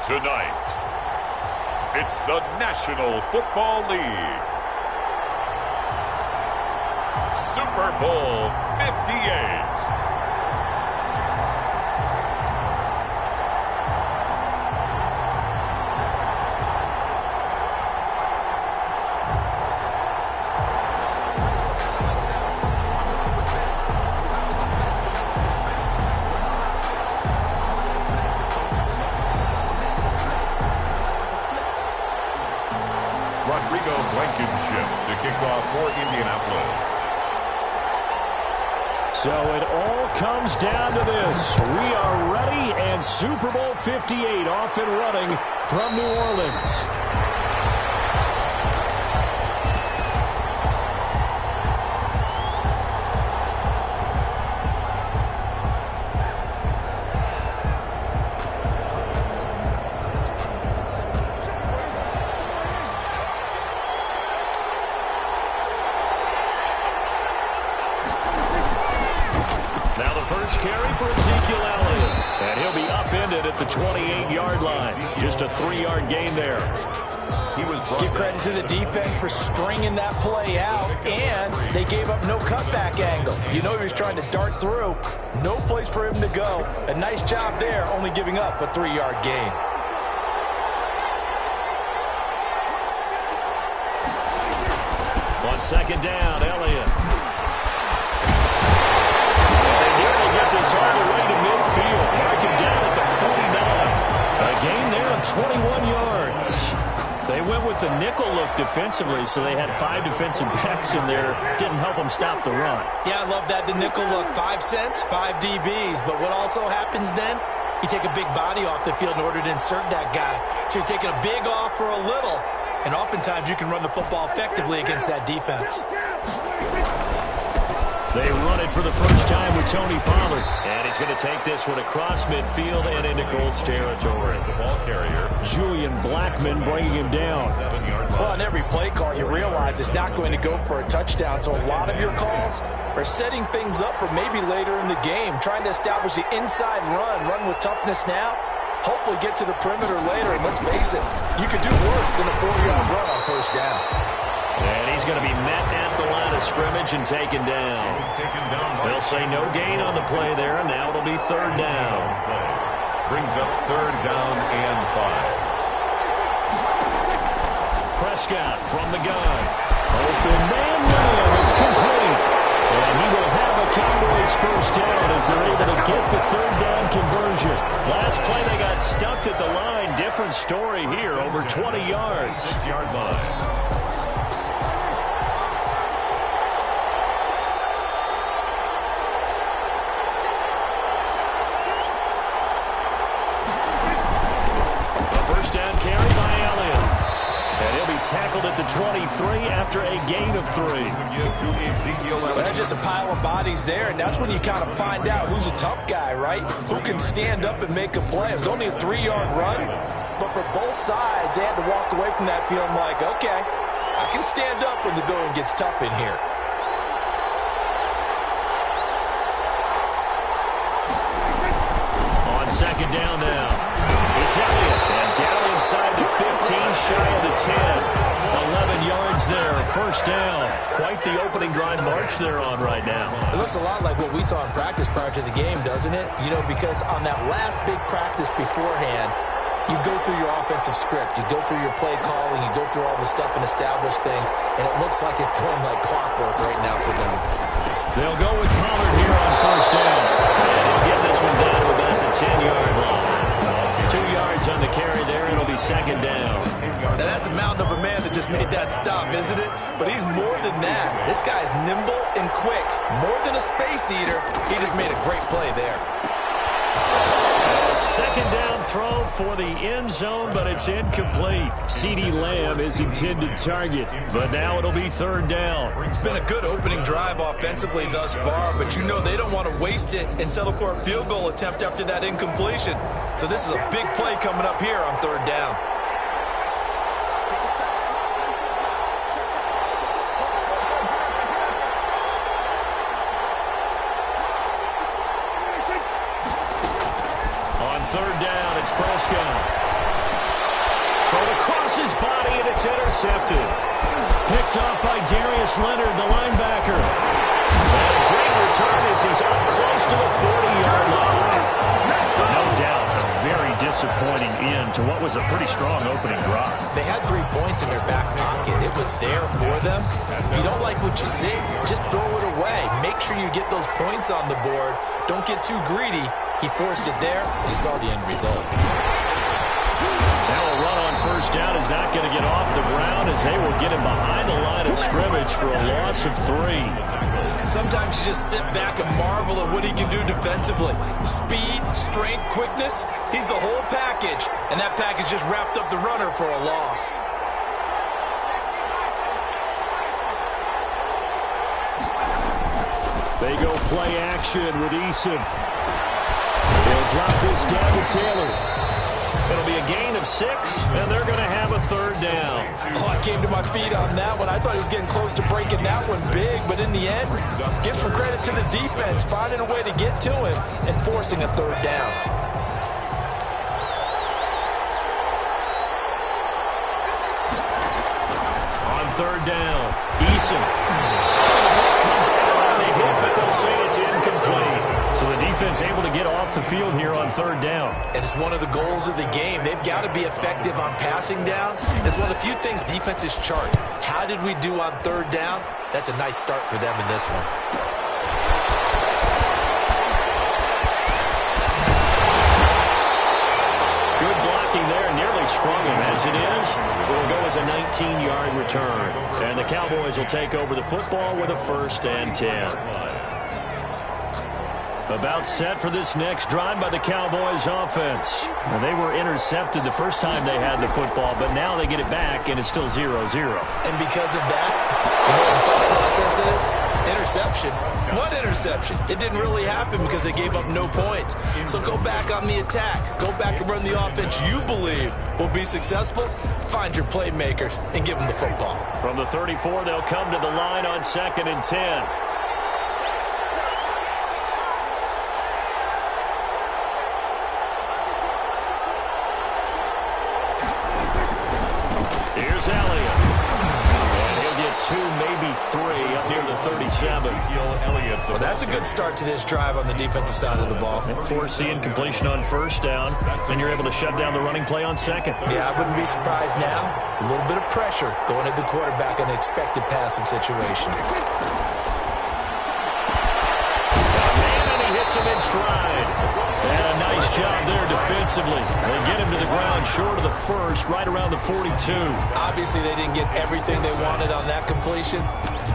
Tonight, it's the National Football League Super Bowl 58. To kick off for Indianapolis. So it all comes down to this. We are ready, and Super Bowl 58 off and running from New Orleans. Carry for Ezekiel Elliott, and he'll be upended at the 28-yard line. Just a 3-yard gain there. Give credit to the defense for stringing that play out, and they gave up no cutback angle. You know he was trying to dart through. No place for him to go. A nice job there, only giving up a 3-yard gain. On second down, Elliott. This all the way to midfield. Mark him down at the 49. A gain there of 21 yards. They went with the nickel look defensively, so they had 5 defensive backs in there. Didn't help them stop the run. Yeah, I love that, the nickel look. 5 cents, 5 DBs. But what also happens then? You take a big body off the field in order to insert that guy. So you're taking a big off for a little. And oftentimes you can run the football effectively against that defense. They run it for the first time with Tony Pollard. And he's going to take this one across midfield and into Colts territory. The ball carrier, Julian Blackmon, bringing him down. Well, on every play call, you realize it's not going to go for a touchdown. So a lot of your calls are setting things up for maybe later in the game, trying to establish the inside run with toughness now. Hopefully get to the perimeter later. And let's face it, you could do worse than a 4-yard run on first down. And he's going to be met at the line of scrimmage and taken down. They'll say no gain on the play there, and now it'll be third down. Brings up third down and 5. Prescott from the gun. Open man run. It's complete. And he will have a Cowboys first down as they're able to get the third down conversion. Last play they got stuffed at the line. Different story here, over 20 yards. 6-yard line. Tackled at the 23 after a gain of 3. Well, there's just a pile of bodies there, and that's when you kind of find out who's a tough guy, right? Who can stand up and make a play. It was only a 3-yard run, but for both sides, they had to walk away from that feeling like, okay, I can stand up when the going gets tough in here. On second down now, it's Elliott, and down inside the 15, shy of the 10. 11 yards there, first down. Quite the opening drive march they're on right now. It looks a lot like what we saw in practice prior to the game, doesn't it? You know, because on that last big practice beforehand, you go through your offensive script, you go through your play calling, you go through all the stuff and establish things, and it looks like it's going like clockwork right now for them. They'll go with Pollard here on first down. And he'll get this one down to about the 10-yard line. 2 yards on the carry there. It'll be second down. Now, that's a mountain of a man that just made that stop, isn't it? But he's more than that. This guy's nimble and quick. More than a space eater. He just made a great play there. Second down throw for the end zone, but it's incomplete. CeeDee Lamb is intended target, but now it'll be third down. It's been a good opening drive offensively thus far, but you know they don't want to waste it and settle for a field goal attempt after that incompletion. So this is a big play coming up here on third down. Third down, it's Prescott. Thrown across his body, and it's intercepted. Picked off by Darius Leonard, the linebacker. And a great return as he's up close to the 40-yard line. No doubt, a very disappointing end to what was a pretty strong opening drive. They had 3 points in their back pocket. It was there for them. If you don't like what you see, just throw it away. Make sure you get those points on the board. Don't get too greedy. He forced it there. You saw the end result. Now a run on first down is not going to get off the ground as they will get him behind the line of scrimmage for a loss of 3. Sometimes you just sit back and marvel at what he can do defensively. Speed, strength, quickness, he's the whole package. And that package just wrapped up the runner for a loss. They go play action with Eason. They'll drop this down to Taylor. It'll be a gain of 6, and they're going to have a third down. Oh, I came to my feet on that one. I thought he was getting close to breaking that one big, but in the end, give some credit to the defense, finding a way to get to him and forcing a third down. On third down, Eason. Comes out on the hit, but they'll say it's incomplete. So the defense able to get off the field here on third down. And it's one of the goals of the game. They've got to be effective on passing downs. It's one of the few things defenses chart. How did we do on third down? That's a nice start for them in this one. Good blocking there, nearly sprung him as it is. It will go as a 19-yard return. And the Cowboys will take over the football with a 1st and 10. About set for this next drive by the Cowboys offense. Well, they were intercepted the first time they had the football, but now they get it back, and it's still 0-0. And because of that, you know what the thought process is? Interception. What interception? It didn't really happen because they gave up no points. So go back on the attack. Go back and run the offense you believe will be successful. Find your playmakers and give them the football. From the 34, they'll come to the line on 2nd and 10. Here's Elliott. And he'll get 2, maybe 3 up near the 37. Well, that's a good start to this drive on the defensive side of the ball. Force the incompletion on first down, and you're able to shut down the running play on second. Yeah, I wouldn't be surprised now. A little bit of pressure going at the quarterback in an expected passing situation. And he hits him in stride. And a nice job there defensively. They get him to the ground short of the first, right around the 42. Obviously, they didn't get everything they wanted on that completion,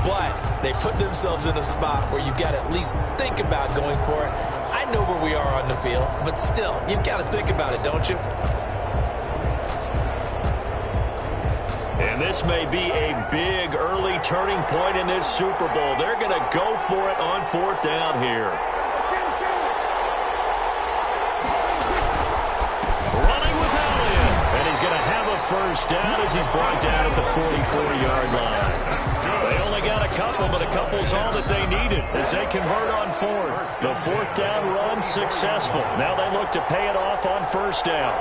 but they put themselves in a spot where you've got to at least think about going for it. I know where we are on the field, but still, you've got to think about it, don't you? And this may be a big early turning point in this Super Bowl. They're going to go for it on 4th down here. First down as he's brought down at the 44-yard line. They only got a couple, but a couple's all that they needed as they convert on 4th. The 4th down run successful. Now they look to pay it off on 1st down.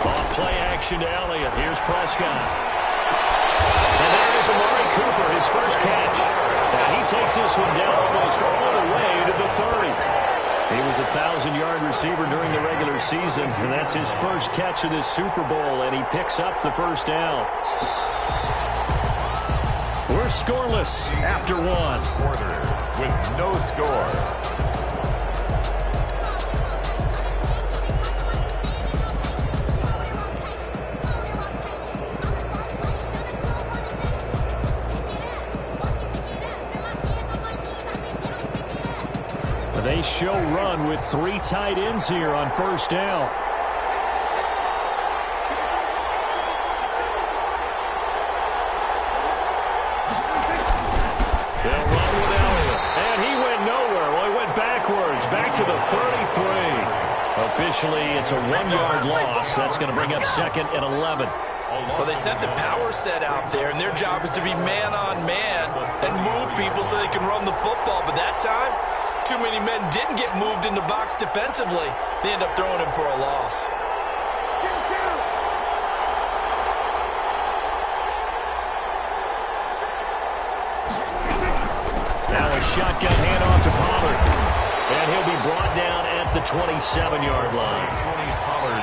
On play action to Elliott. Here's Prescott. And there is Amari Cooper, his first catch. Now he takes this one down almost all the way to the 30. He was a 1,000-yard receiver during the regular season, and that's his first catch of this Super Bowl, and he picks up the 1st down. We're scoreless after 1. Quarter with no score. They show run with 3 tight ends here on 1st down. They'll run with Elliott. And he went nowhere. Well, he went backwards. Back to the 33. Officially, it's a 1-yard loss. That's going to bring up 2nd and 11. Well, they sent the power set out there, and their job is to be man-on-man and move people so they can run the football. But that time, too many men didn't get moved in the box defensively. They end up throwing him for a loss. Now a shotgun handoff to Pollard. And he'll be brought down at the 27-yard line.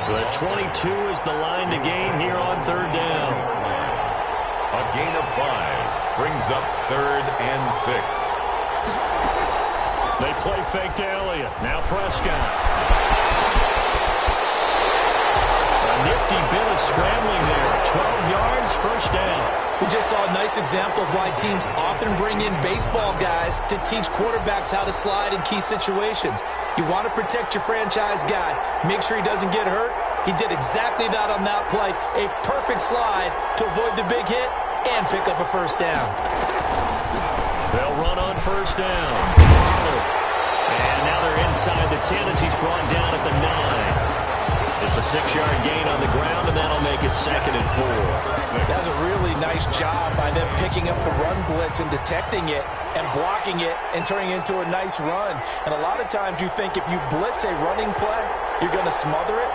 The 22 is the line to gain here on third down. A gain of 5 brings up 3rd and 6. They play fake to Elliott. Now Prescott. A nifty bit of scrambling there. 12 yards, first down. We just saw a nice example of why teams often bring in baseball guys to teach quarterbacks how to slide in key situations. You want to protect your franchise guy. Make sure he doesn't get hurt. He did exactly that on that play. A perfect slide to avoid the big hit and pick up a first down. They'll run on first down. And now they're inside the 10 as he's brought down at the 9. It's a 6-yard gain on the ground, and that'll make it 2nd and 4. That's a really nice job by them picking up the run blitz and detecting it and blocking it and turning it into a nice run. And a lot of times you think if you blitz a running play, you're going to smother it.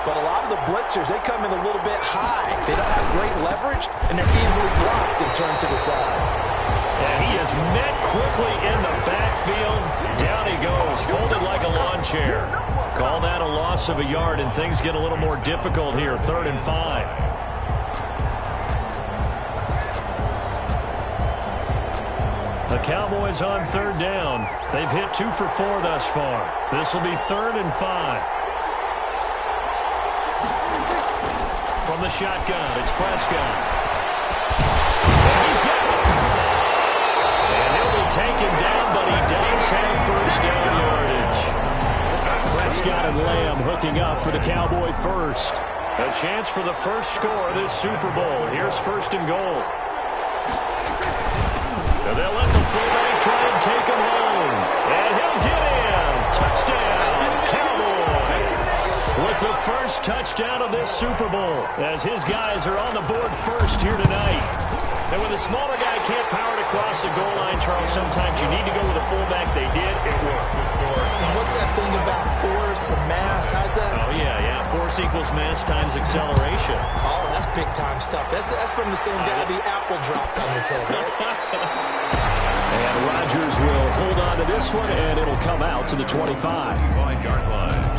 But a lot of the blitzers, they come in a little bit high. They don't have great leverage, and they're easily blocked and turned to the side. And he is met quickly in the backfield. Down he goes, folded like a lawn chair. Call that a loss of a yard, and things get a little more difficult here. 3rd and 5. The Cowboys on third down. They've hit 2 for 4 thus far. This will be 3rd and 5. From the shotgun, it's Prescott. And he's got it. And he'll be taken down, but he does have first down yardage. Prescott and Lamb hooking up for the Cowboy first. A chance for the first score of this Super Bowl. Here's 1st and goal. And they'll let the fullback try and take him home. And he'll get in. Touchdown, Cowboys. With the first touchdown of this Super Bowl, as his guys are on the board first here tonight. And when the smaller guy can't power it across the goal line, Charles, sometimes you need to go with a fullback. They did. It worked. What's that thing about force and mass? How's that? Oh, yeah. Force equals mass times acceleration. Oh, that's big-time stuff. That's from the same guy the apple dropped on his head, right? And Rodgers will hold on to this one, and it'll come out to the 25. 5-yard line.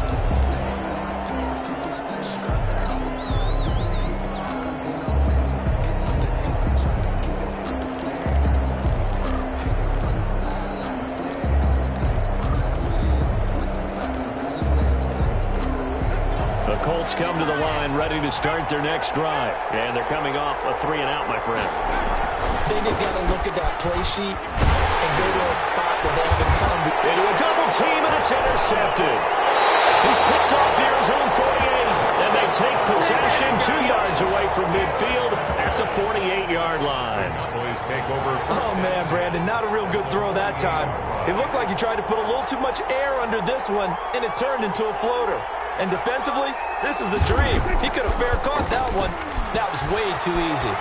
Colts come to the line ready to start their next drive. And they're coming off a 3-and-out, my friend. I think they've got to look at that play sheet and go to a spot that they haven't come to. Into a double team, and it's intercepted. He's picked off near his own 48, and they take possession 2 yards away from midfield at the 48-yard line. Please take over. Oh, man, Brandon, not a real good throw that time. It looked like he tried to put a little too much air under this one, and it turned into a floater. And defensively, this is a dream. He could have fair caught that one. That was way too easy.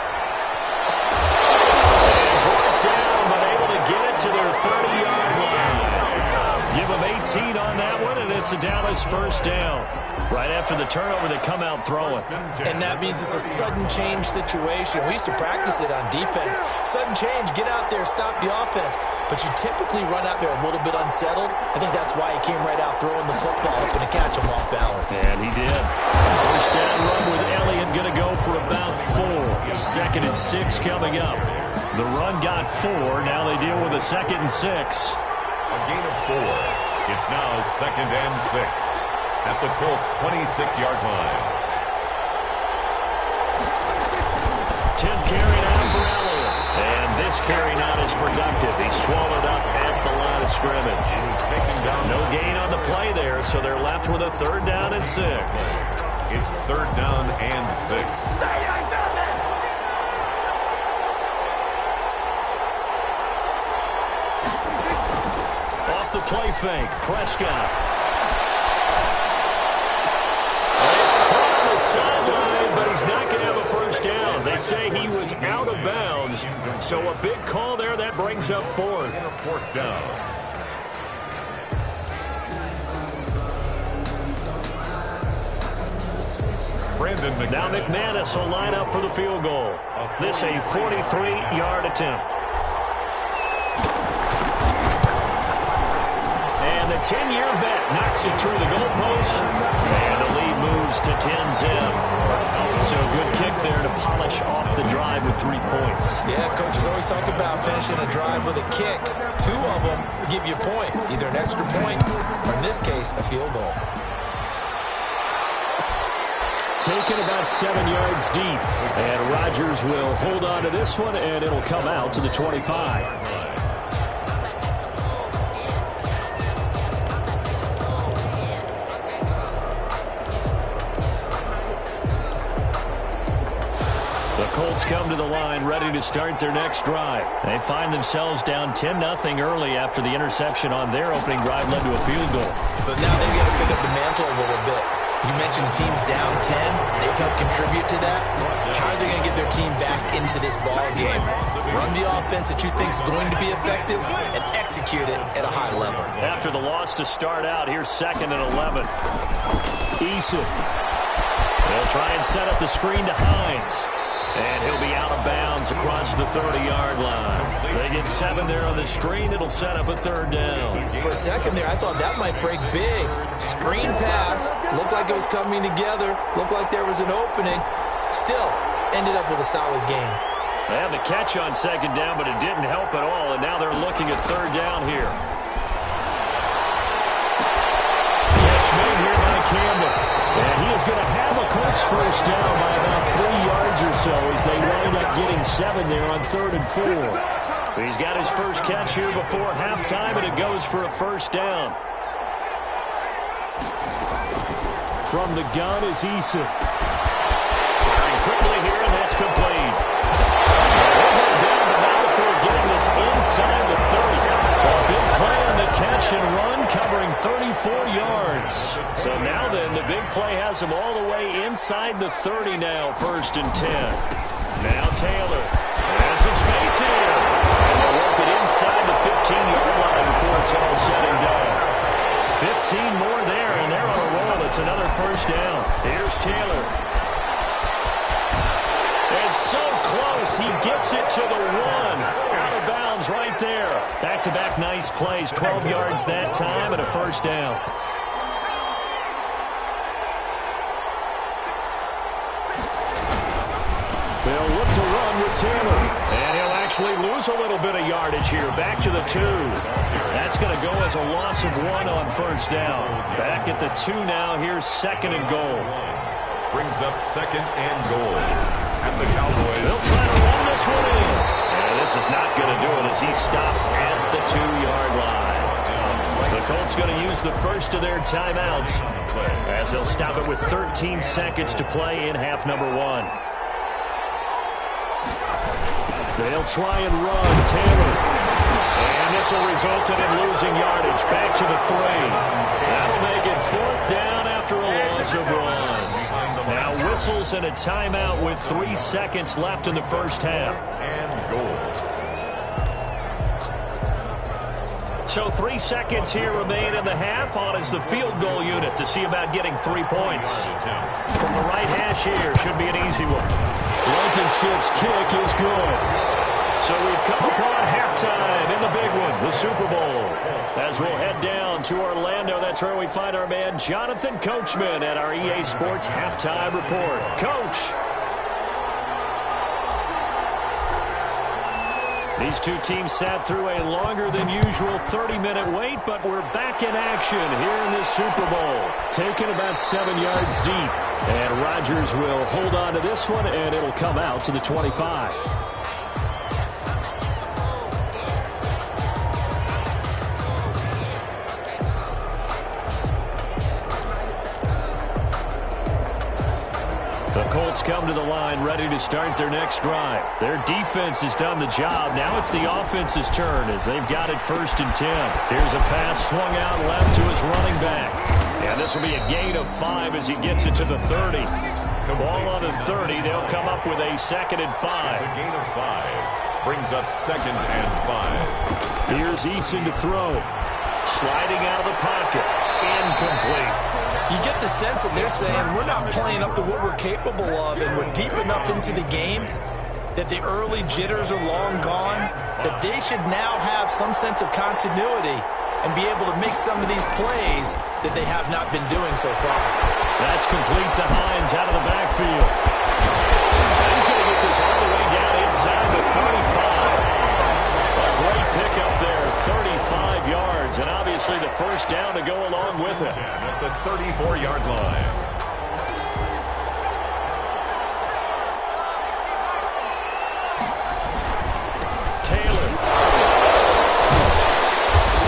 And brought down, but able to get it to their 30-yard line. Give him 18 on that one, and it's a Dallas first down. Right after the turnover, they come out throwing. And that means it's a sudden change situation. We used to practice it on defense. Sudden change, get out there, stop the offense. But you typically run out there a little bit unsettled. I think that's why he came right out throwing the football, hoping to catch him off balance. And he did. First down run with Elliott, going to go for about 4. 2nd and 6 coming up. The run got 4. Now they deal with a 2nd and 6. A gain of 4. It's now 2nd and 6 at the Colts' 26-yard line. 10th carry now for Elliott. And this carry not as productive. He swallowed up at the line of scrimmage. No gain on the play there, so they're left with a 3rd down and 6. It's 3rd down and 6. Off the play fake, Prescott. He's caught on the sideline, but he's not going to have a first down. They say he was out of bounds, so a big call there. That brings up 4th. 4th down. Now McManus will line up for the field goal. This a 43-yard attempt. 10-year vet knocks it through the goalpost, and the lead moves to 10-zip. So good kick there to polish off the drive with 3 points. Yeah, coaches always talk about finishing a drive with a kick. 2 of them give you points, either an extra point or, in this case, a field goal. Taken about 7 yards deep, and Rodgers will hold on to this one, and it'll come out to the 25. Colts come to the line ready to start their next drive. They find themselves down 10-0 early after the interception on their opening drive led to a field goal. So now they've got to pick up the mantle a little bit. You mentioned the team's down 10. They've helped contribute to that. How are they going to get their team back into this ball game? Run the offense that you think is going to be effective and execute it at a high level. After the loss to start out, here's 2nd and 11. Eason. They'll try and set up the screen to Hines. And he'll be out of bounds across the 30-yard line. They get 7 there on the screen. It'll set up a 3rd down. For a second there, I thought that might break big. Screen pass. Looked like it was coming together. Looked like there was an opening. Still, ended up with a solid game. They had the catch on 2nd down, but it didn't help at all. And now they're looking at 3rd down here. Catch made here by Campbell. And he is going to have a Colts first down by about 3 yards or so as they wind up getting 7 there on 3rd and 4. He's got his first catch here before halftime, and it goes for a first down. From the gun is Eason. Firing quickly here, and that's complete. They'll go down the mouth for getting this inside the 30. A big play on the catch and run, covering 34 yards. So now then, the big play has him all the way inside the 30 now, 1st and 10. Now Taylor has some space here. And they'll work it inside the 15-yard line before it's all said and done. 15 more there, and they're on a roll. It's another first down. Here's Taylor. It's so close. He gets it to the 1. Out of bounds right there. Back-to-back nice plays. 12 yards that time and a first down. They'll look to run with Taylor. And he'll actually lose a little bit of yardage here. Back to the 2. That's going to go as a loss of 1 on first down. Back at the 2 now. Here's 2nd and goal. Brings up 2nd and goal. And the Cowboys. They'll try to run this one in. And this is not going to do it as he's stopped at the 2-yard line. The Colts going to use the first of their timeouts as they'll stop it with 13 seconds to play in half number 1. They'll try and run Taylor. And this will result in him losing yardage. Back to the 3. That'll make it 4th down after a loss of 1. Now whistles and a timeout with 3 seconds left in the first half. And goal. So 3 seconds here remain in the half. On is the field goal unit to see about getting 3 points. From the right hash here, should be an easy one. Blankenship's kick is good. So we've come upon halftime in the big one, the Super Bowl. As we'll head down to Orlando, that's where we find our man Jonathan Coachman at our EA Sports Halftime Report. Coach. These two teams sat through a longer than usual 30-minute wait, but we're back in action here in this Super Bowl. Taken about 7 yards deep, and Rodgers will hold on to this one, and it'll come out to the 25. The Colts come to the line ready to start their next drive. Their defense has done the job. Now it's the offense's turn as they've got it 1st and 10. Here's a pass swung out left to his running back. And this will be a gain of 5 as he gets it to the 30. Ball on the 30. They'll come up with a 2nd and 5. It's a gain of 5. Brings up 2nd and 5. Here's Eason to throw. Sliding out of the pocket. Incomplete. You get the sense that they're saying we're not playing up to what we're capable of, and we're deep enough into the game that the early jitters are long gone, that they should now have some sense of continuity and be able to make some of these plays that they have not been doing so far. That's complete to Hines out of the backfield. He's going to get this all the way down inside the 35. A great pickup there, 35 yards, and obviously the first down to go along with it. At the 34-yard line. Taylor.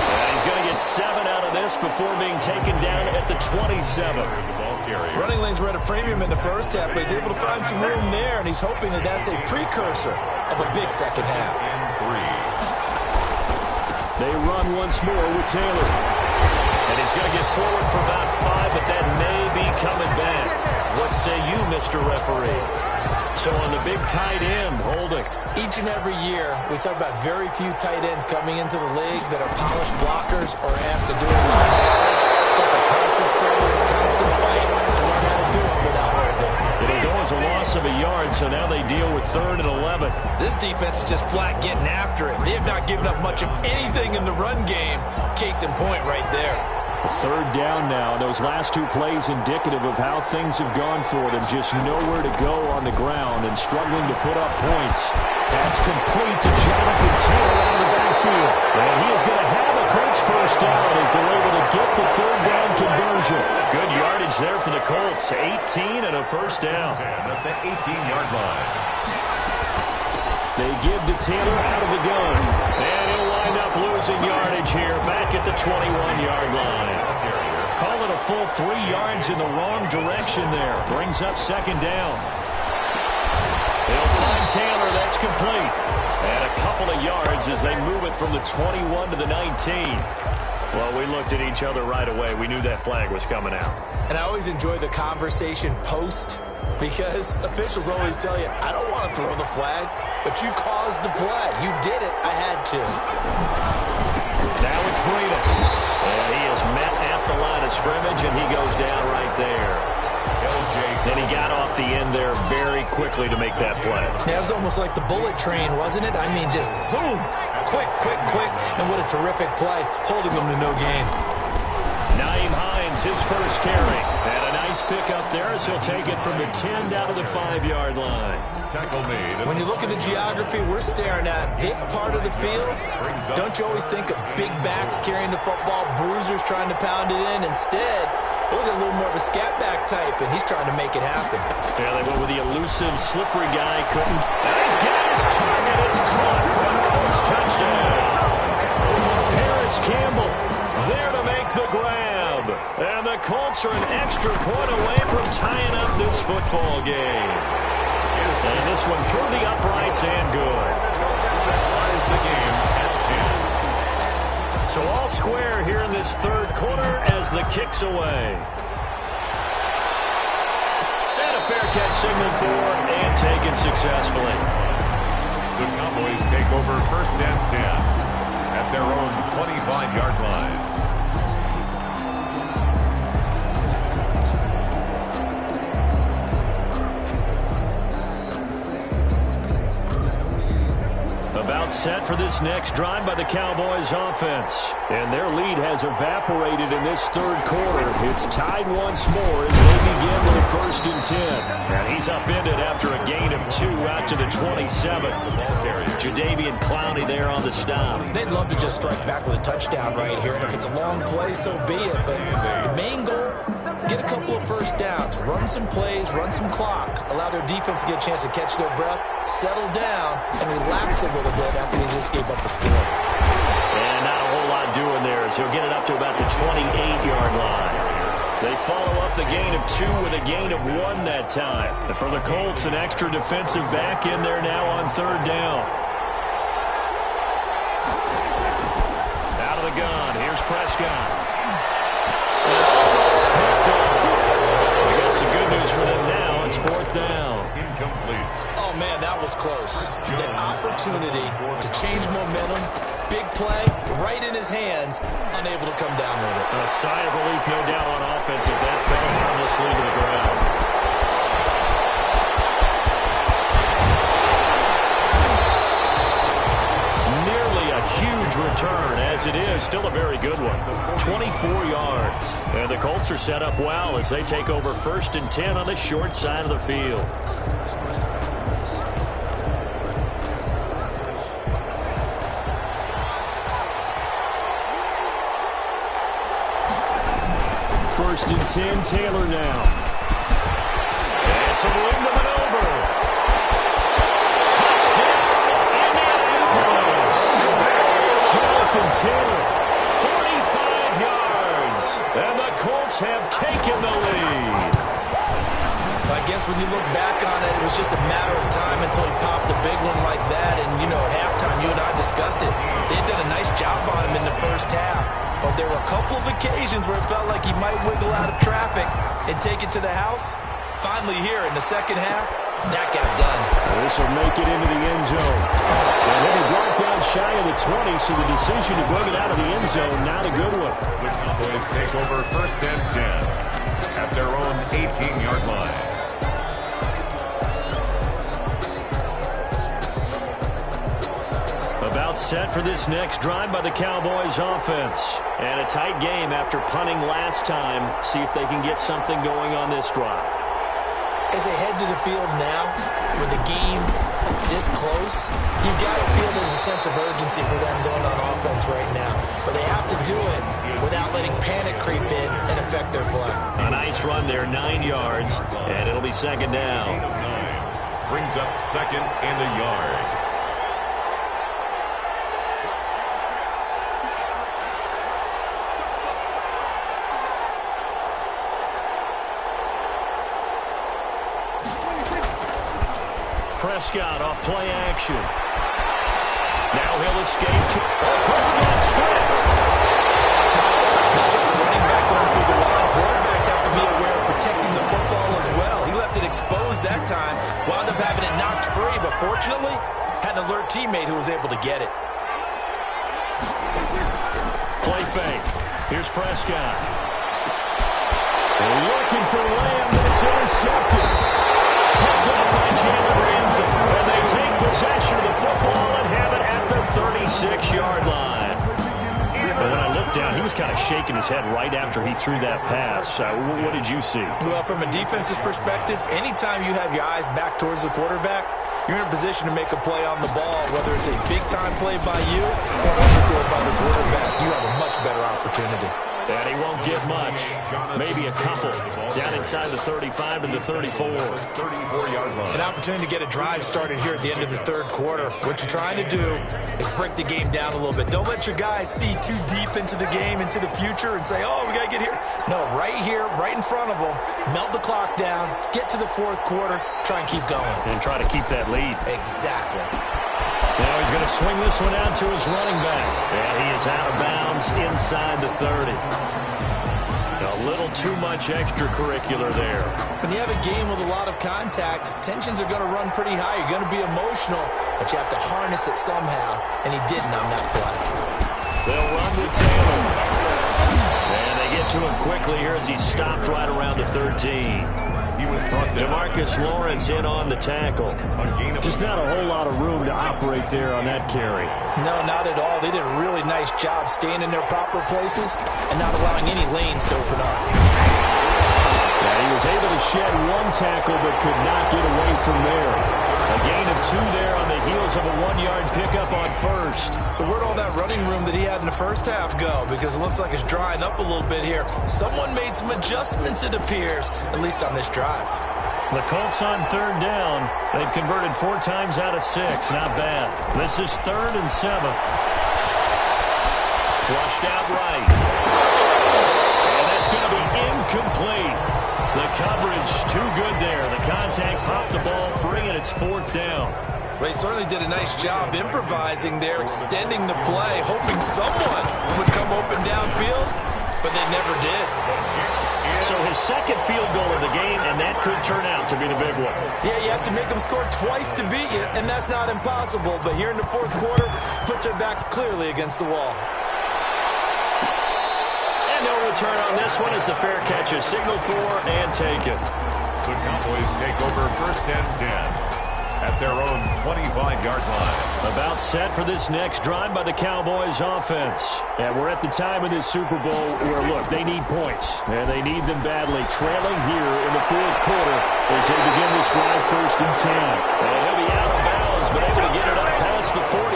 And he's going to get 7 out of this before being taken down at the 27. Running lanes were at a premium in the first half, but he's able to find some room there, and he's hoping that that's a precursor of a big second half. They run once more with Taylor. And he's going to get forward for about 5, but that may be coming back. What say you, Mr. Referee? So on the big tight end, holding. Each and every year, we talk about very few tight ends coming into the league that are polished blockers or asked to do it in college. So it's a constant struggle, a constant fight to learn how to do it without holding. It'll go as a loss of a yard, so now they deal with 3rd and 11. This defense is just flat getting after it. They have not given up much of anything in the run game. Case in point right there. A 3rd down now. Those last 2 plays indicative of how things have gone for them. Just nowhere to go on the ground and struggling to put up points. That's complete to Jonathan Taylor out of the backfield. And he is going to have a Colts first down as they're able to get the 3rd down conversion. Good yardage there for the Colts. 18 and a first down. At the 18-yard line. They give to Taylor out of the gun. And he'll wind up losing yardage here back at the 21-yard line. Call it a full 3 yards in the wrong direction there. Brings up 2nd down. They'll find Taylor. That's complete. And a couple of yards as they move it from the 21 to the 19. Well, we looked at each other right away. We knew that flag was coming out. And I always enjoy the conversation post because officials always tell you, I don't want to throw the flag, but you caused the play. You did it. I had to. Now it's Breida. And he is met at the line of scrimmage, and he goes down right there. Then he got off the end there very quickly to make that play. Yeah, it was almost like the bullet train, wasn't it? I mean, just zoom. Quick, quick, quick. And what a terrific play, holding them to no gain. Naeem Hines, his first carry. And a nice pickup there as he'll take it from the 10 down to the 5-yard line. Tackle made. When you look at the geography we're staring at, this part of the field, don't you always think of big backs carrying the football, bruisers trying to pound it in? Instead, look at a little more of a scat back type, and he's trying to make it happen. Yeah, they went with the elusive, slippery guy. Couldn't. And he's got his target. It's caught for a Colts touchdown. Paris Campbell there to make the grab. And the Colts are an extra point away from tying up this football game. And this one through the uprights and good. That ties the game at 10. So all square here in this 3rd quarter as the kick's away. And a fair catch signal for and taken successfully. The Cowboys take over 1st and 10 at their own 25-yard line. About set for this next drive by the Cowboys offense. And their lead has evaporated in this 3rd quarter. It's tied once more as they begin with a 1st and 10. And he's upended after a gain of 2 out to the 27. Jadeveon Clowney there on the stop. They'd love to just strike back with a touchdown right here. And if it's a long play, so be it. But the main goal, get a couple of first downs, run some plays, run some clock, allow their defense to get a chance to catch their breath, settle down, and relax a little bit after they just gave up a score. And not a whole lot doing there as he'll get it up to about the 28-yard line. They follow up the gain of 2 with a gain of 1 that time. And for the Colts, an extra defensive back in there now on 3rd down. Out of the gun, here's Prescott. Almost picked up. I guess the good news for them now, it's 4th down. Incomplete. Oh, man, that was close. The opportunity to change momentum, big play, right in his hands, unable to come down with it. A sigh of relief, no doubt, on offense if that fell harmlessly to the ground. Nearly a huge return, as it is still a very good one. 24 yards. And the Colts are set up well as they take over 1st and 10 on the short side of the field. First and 10, Taylor now. And some room to maneuver. Touchdown, Indianapolis. Jonathan Taylor, 45 yards. And the Colts have taken the lead. I guess when you look back on it, it was just a matter of time until he popped a big one like that. And, you know, at halftime, you and I discussed it. They'd done a nice job on him in the first half. But there were a couple of occasions where it felt like he might wiggle out of traffic and take it to the house. Finally here in the second half, that got done. This will make it into the end zone. And he'll be brought down shy of the 20, so the decision to bring it out of the end zone, not a good one. The Cowboys take over 1st and 10 at their own 18-yard line. About set for this next drive by the Cowboys offense. And a tight game after punting last time. See if they can get something going on this drive. As they head to the field now, with the game this close, you've got to feel there's a sense of urgency for them going on offense right now. But they have to do it without letting panic creep in and affect their play. A nice run there, 9 yards, and it'll be second down. Brings up 2nd and a yard. Prescott off play action. Now he'll escape to Prescott stripped. Much of the running back going through the line. Quarterbacks have to be aware of protecting the football as well. He left it exposed that time. Wound up having it knocked free, but fortunately, had an alert teammate who was able to get it. Play fake. Here's Prescott. They're looking for Lamb, but it's intercepted. Picked up by Jalen Ramsey. And they take possession of the football and have it at the 36-yard line. And when I looked down, he was kind of shaking his head right after he threw that pass. What did you see? Well, from a defense's perspective, anytime you have your eyes back towards the quarterback, you're in a position to make a play on the ball, whether it's a big-time play by you or an overthrow by the quarterback. You have a much better opportunity. And he won't get much. Maybe a couple. Down inside the 35 to the 34. 34-yard line. An opportunity to get a drive started here at the end of the third quarter. What you're trying to do is break the game down a little bit. Don't let your guys see too deep into the game, into the future, and say, oh, we got to get here. No, right here, right in front of them. Melt the clock down. Get to the fourth quarter. Try and keep going. And try to keep that lead. Exactly. Now he's going to swing this one out to his running back. And he is out of bounds inside the 30. A little too much extracurricular there. When you have a game with a lot of contact, tensions are going to run pretty high. You're going to be emotional, but you have to harness it somehow. And he didn't on that play. They'll run with Taylor. And they get to him quickly here as he stopped right around the 13. He was brought down. DeMarcus Lawrence in on the tackle. Just not a whole lot of room to operate there on that carry. No, not at all. They did a really nice job staying in their proper places and not allowing any lanes to open up. Yeah, he was able to shed one tackle but could not get away from there. A gain of 2 there on the heels of a 1-yard pickup on first. So where'd all that running room that he had in the first half go? Because it looks like it's drying up a little bit here. Someone made some adjustments, it appears, at least on this drive. The Colts on third down. They've converted 4 times out of 6. Not bad. This is 3rd and 7. Flushed out right. And that's going to be incomplete. The coverage too good there. The contact popped the ball free, and it's 4th down. They certainly did a nice job improvising there, extending the play, hoping someone would come open downfield, but they never did. So his second field goal of the game, and that could turn out to be the big one. Yeah, you have to make them score twice to beat you, and that's not impossible. But here in the fourth quarter, puts their backs clearly against the wall. And no return on this one as the fair catch is signaled for and taken. The Cowboys take over 1st and 10 at their own 25-yard line. About set for this next drive by the Cowboys offense. And we're at the time in this Super Bowl where, look, they need points, and they need them badly. Trailing here in the fourth quarter as they begin this drive 1st and 10. And he'll be out of bounds, but able to get it up past the 45.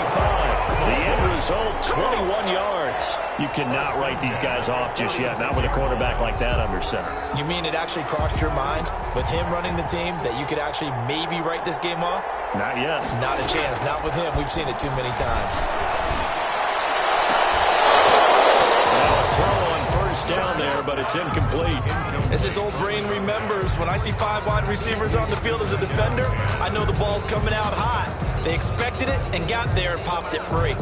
The end result, 21 yards. You cannot write these guys off just yet, not with a quarterback like that under center. You mean it actually crossed your mind with him running the team that you could actually maybe write this game off? Not yet. Not a chance. Not with him. We've seen it too many times. Now a throw on 1st down there, but it's incomplete. As his old brain remembers, when I see 5 wide receivers on the field as a defender, I know the ball's coming out hot. They expected it and got there and popped it free.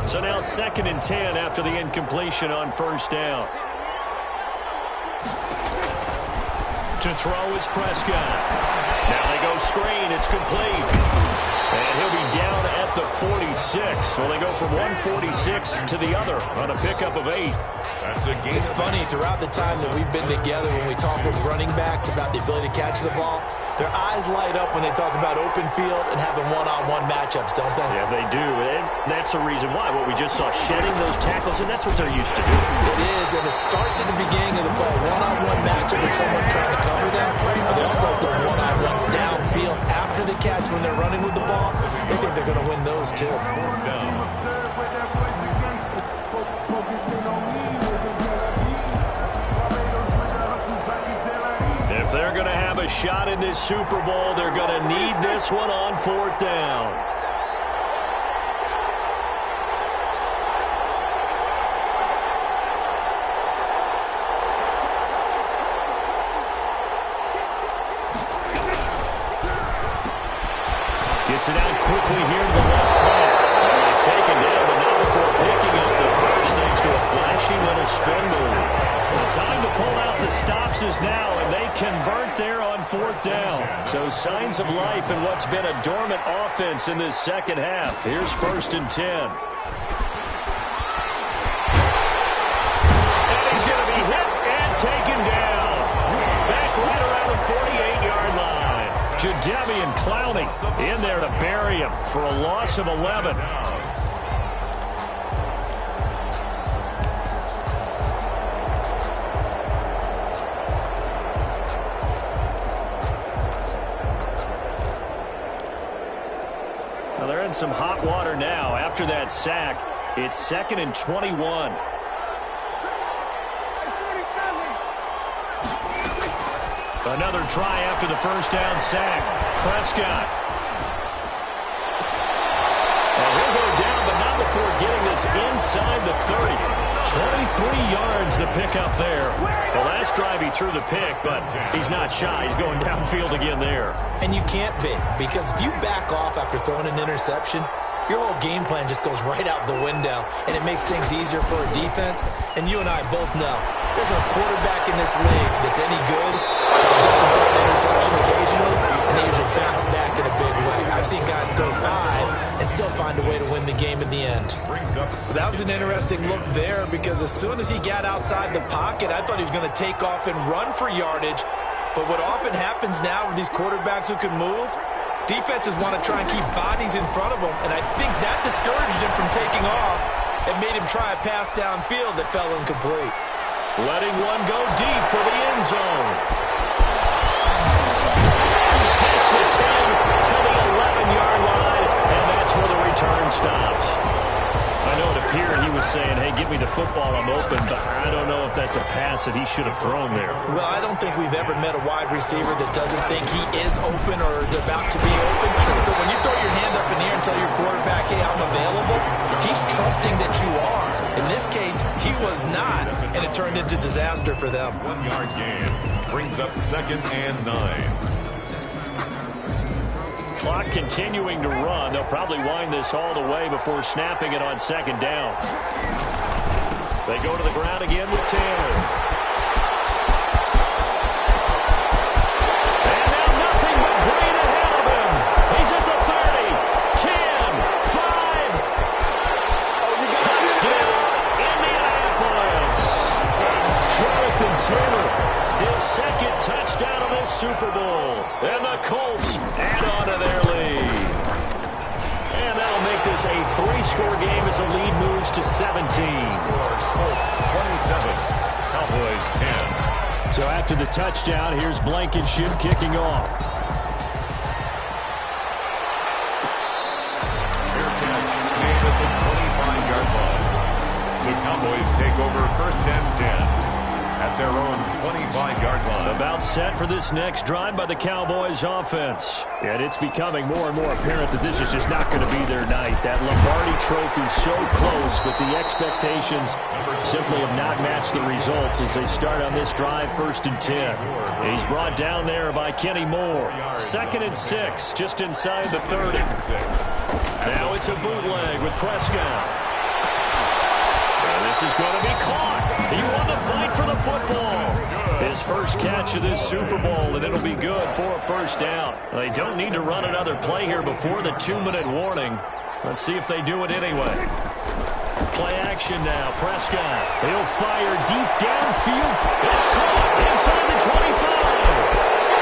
So now 2nd and 10 after the incompletion on 1st down. To throw is Prescott. Now they go screen. It's complete. And he'll be down at the 46. So they go from 146 to the other on a pickup of 8. That's a game. It's funny, throughout the time that we've been together, when we talk with running backs about the ability to catch the ball, their eyes light up when they talk about open field and having one-on-one matchups, don't they? Yeah, they do. And that's the reason why. What we just saw, shedding those tackles, and that's what they're used to doing. It is, and it starts at the beginning of the play. One-on-one matchup with someone trying to cover them, but they also have those one-on-ones downfield after the catch when they're running with the ball. They think they're going to win those, too. If they're going to have a shot in this Super Bowl, they're going to need this one on 4th down. Gets it out quickly here to the left flank. And it's taken down, but not before picking up the first thanks to a flashy little spin move. The time to pull out the stops is now, and they convert there on 4th down. So signs of life in what's been a dormant offense in this second half. Here's 1st and 10. And he's going to be hit and taken down. Back right around the 48-yard line. Jadeveon Clowney in there to bury him for a loss of 11. They're in some hot water now. After that sack, it's 2nd and 21. Another try after the 1st down sack. Prescott. And he'll go down, but not before getting this inside the 30. 23 yards the pick up there. The last drive he threw the pick, but he's not shy. He's going downfield again there. And you can't be, because if you back off after throwing an interception, your whole game plan just goes right out the window, and it makes things easier for a defense. And you and I both know there's a quarterback in this league that's any good that doesn't throw an interception occasionally, and they usually bounce back in a big way. I've seen guys throw 5 and still find a way to win the game in the end. That was an interesting look there, because as soon as he got outside the pocket, I thought he was going to take off and run for yardage. But what often happens now with these quarterbacks who can move, defenses want to try and keep bodies in front of them, and I think that discouraged him from taking off and made him try a pass downfield that fell incomplete. Letting one go deep for the end zone. Past the 10 to the 11-yard line, and that's where the return stops. I know it appeared he was saying, hey, give me the football, I'm open, but I don't know if that's a pass that he should have thrown there. Well, I don't think we've ever met a wide receiver that doesn't think he is open or is about to be open. So when you throw your hand up in the air and tell your quarterback, hey, I'm available, he's trusting that you are. In this case, he was not, and it turned into disaster for them. 1-yard gain brings up 2nd and 9. Clock continuing to run. They'll probably wind this all the way before snapping it on 2nd down. They go to the ground again with Taylor. And now nothing but green ahead of him. He's at the 30, 10, 5. Touchdown, Indianapolis. Jonathan Taylor, his 2nd touchdown of this Super Bowl. And the Colts add on to their lead. And that'll make this a 3-score game as the lead moves to 17. Colts 27, Cowboys 10. So after the touchdown, here's Blankenship kicking off. Fair catch made at the 25-yard line. The Cowboys take over first and 10 at their own 25-yard line. About set for this next drive by the Cowboys offense. And it's becoming more and more apparent that this is just not going to be their night. That Lombardi trophy so close, but the expectations simply have not matched the results as they start on this drive first and 10. He's brought down there by Kenny Moore. 2nd and 6, just inside the 30. Now it's a bootleg with Prescott. This is going to be caught. He won the fight for the football. His first catch of this Super Bowl, and it'll be good for a first down. They don't need to run another play here before the 2-minute warning. Let's see if they do it anyway. Play action now. Prescott. He'll fire deep downfield. It's caught inside the 25.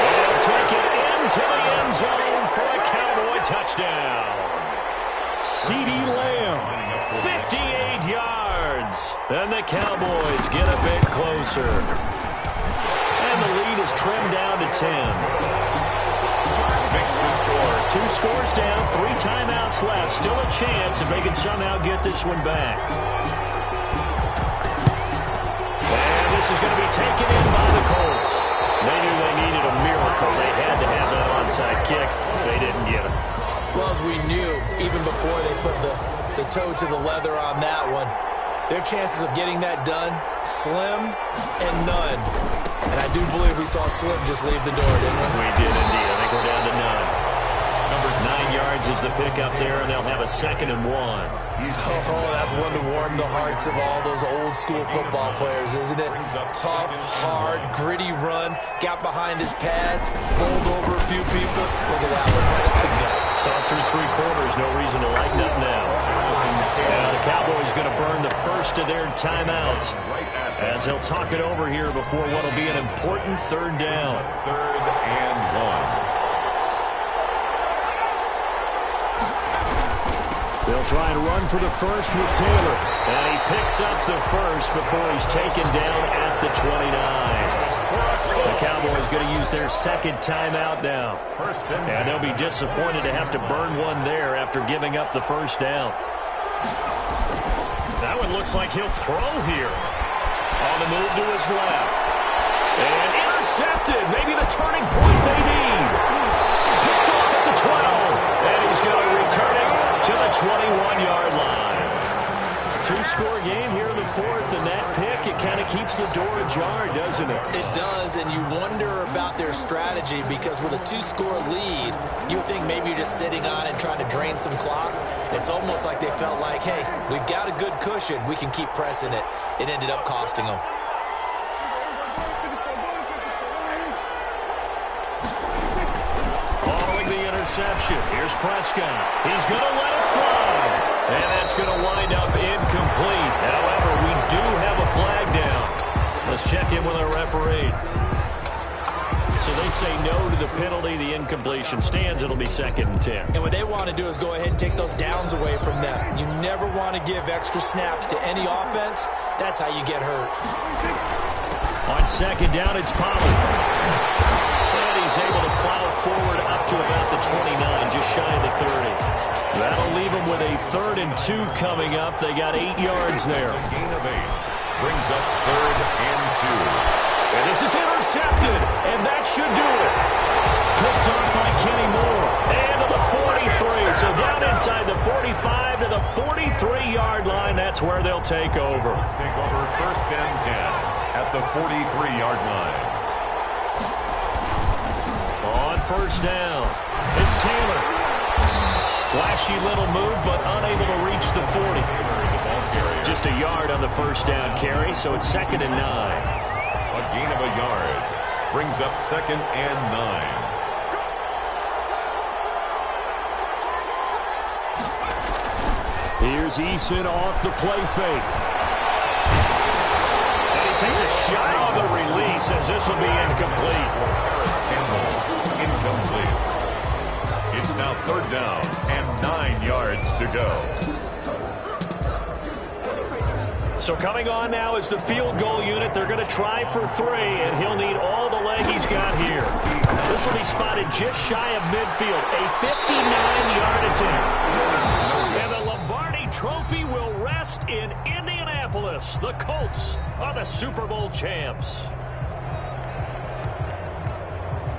And he'll take it into the end zone for a Cowboy touchdown. C.D. Lamb, 58 yards. And the Cowboys get a bit closer. And the lead is trimmed down to 10. Makes the score. 2 scores down, 3 timeouts left. Still a chance if they can somehow get this one back. And this is going to be taken in by the Colts. They knew they needed a miracle. They had to have that onside kick. They didn't get it. Well, as we knew, even before they put the toe to the leather on that one, their chances of getting that done, slim and none. And I do believe we saw Slim just leave the door, didn't we? We did indeed. I think we're down to none. Number 9 yards is the pickup there, and they'll have a 2nd and 1. Oh, that's one to warm the hearts of all those old-school football players, isn't it? Tough, hard, gritty run, got behind his pads, bowled over a few people. Look at that one, right up the gut. Saw through 3 quarters, no reason to lighten up now. The Cowboys going to burn the first of their timeouts as they'll talk it over here before what will be an important 3rd down. 3rd and 1. They'll try and run for the first with Taylor. And he picks up the first before he's taken down at the 29. The Cowboys going to use their 2nd timeout now. And they'll be disappointed to have to burn one there after giving up the first down. That one looks like he'll throw here. On the move to his left. And intercepted. Maybe the turning point they need. Picked off at the 12. And he's going to return it to the 21-yard line. 2-score game here in the 4th, and that pick, it kind of keeps the door ajar, doesn't it? It does, and you wonder about their strategy because with a 2-score lead, you would think maybe you're just sitting on it trying to drain some clock. It's almost like they felt like, hey, we've got a good cushion. We can keep pressing it. It ended up costing them. Following the interception, here's Prescott. He's going to let it fly. And that's going to wind up incomplete. However, we do have a flag down. Let's check in with our referee. So they say no to the penalty. The incompletion stands. It'll be 2nd and 10. And what they want to do is go ahead and take those downs away from them. You never want to give extra snaps to any offense. That's how you get hurt. On 2nd down, it's Pollard. And he's able to plow forward up to about the 29, just shy of the 30. That'll leave them with a 3rd and 2 coming up. They got 8 yards there. A gain of 8. Brings up 3rd and 2. And this is intercepted, and that should do it. Picked off by Kenny Moore. And to the 43. So down inside the 45 to the 43-yard line. That's where they'll take over. Let's take over 1st and 10 at the 43-yard line. On 1st down, it's Taylor. Flashy little move, but unable to reach the 40. Just a yard on the 1st down carry, so it's 2nd and 9. A gain of a yard. Brings up 2nd and 9. Here's Eason off the play fake. And he takes a shot on the release as this will be incomplete. Incomplete. It's now 3rd down and 9 yards to go. So coming on now is the field goal unit. They're going to try for 3, and he'll need all the leg he's got here. This will be spotted just shy of midfield. A 59-yard attempt. And the Lombardi Trophy will rest in Indianapolis. The Colts are the Super Bowl champs.